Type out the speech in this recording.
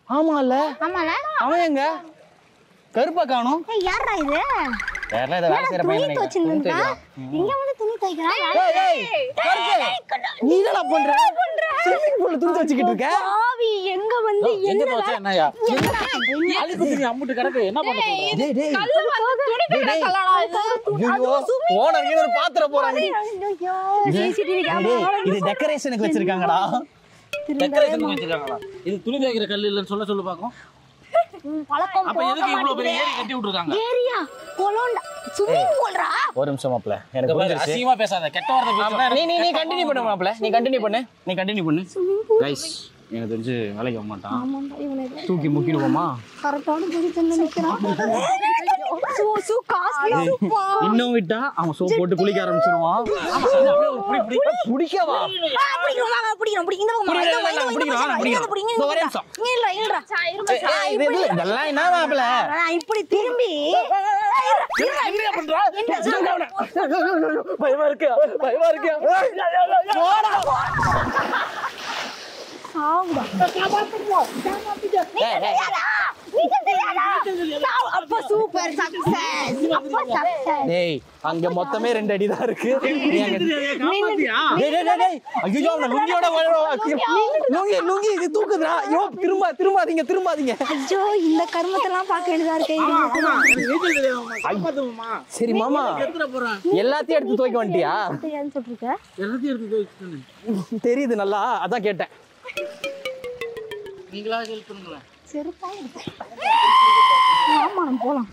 ஆமால ஆமால அவன் எங்க கருப்பா காணோம் யாரா இது வேற ஏதோ வேலை செய்யற பையன் துணிக்கா இங்க வந்து துணி துவைக்கறான் நீ என்னடா பண்ற ஸ்விமிங் பூல்ல துணி துவைச்சிட்டு இருக்க பாவி எங்க வந்து எங்க துவைச்ச என்னயா அழுக்கு துணி அம்முட்டு கிடக்கு என்ன பண்ண சொல்ற டேய் டேய் கல்லு வந்து துணி துவைக்கறான் ஐயோ ஓனர் கீழ பாத்துற போறாங்க ஐயோ சிசிடிவி கேமரா இது டெக்கரேஷனுக்கு வச்சிருக்காங்கடா டெக்கரேஷன் வச்சிருக்காங்களா இது துணி துவைக்கிற கல்லு இல்லன்னு சொல்ல பாக்கும் பழக்கம் அப்ப எதுக்கு இவ்வளவு பெரிய ஏரி கட்டி விட்டுருக்காங்க ஏரியா கொலோண்டா ஸ்விமிங் பூல்ரா ஒரு நிமிஷம் மாப்ள எனக்கு புரிஞ்சிருச்சு அசிங்கமா பேசாத கெட்ட வார்த்தை பேசுனா நீ கண்டினியூ பண்ணு மாப்ள நீ கண்டினியூ பண்ணு கைஸ் எனக்கு தெரிஞ்சு வேலைக்கு வர மாட்டான் ஆமாடா இவனே தூக்கி முக்கிடுவோமா கரெக்டான பொசிஷன்ல நிக்கறான் சோ காஸ்ட்லி சூப்பா இன்னும் விட்டா அவன் சோப் போட்டு குளிக்க ஆரம்பிச்சிடுவான் புடிக்கவா இதெல்லாம் என்ன மாப்ள இப்படி திரும்பி பயமா இருக்கு அங்க மொத்தமே 2 அடி தான் இருக்கு லுங்கி இது தூக்குதுடா ஐயோ திரும்பாதீங்க ஐயோ இந்த கர்மத்தெல்லாம் பார்க்க வேண்டியதா இருக்கு சரி மாமா எல்லாத்தையும் எடுத்து துவைக்க வந்துட்டியா சொல்லிருக்க எல்லாத்தையும் எடுத்து துவைச்சிட்டேன் தெரியுது நல்லா அதான் கேட்டேன் நீங்களா ஹெல்ப் பண்ணுங்களேன் செருப்பா ஆமா போலாம்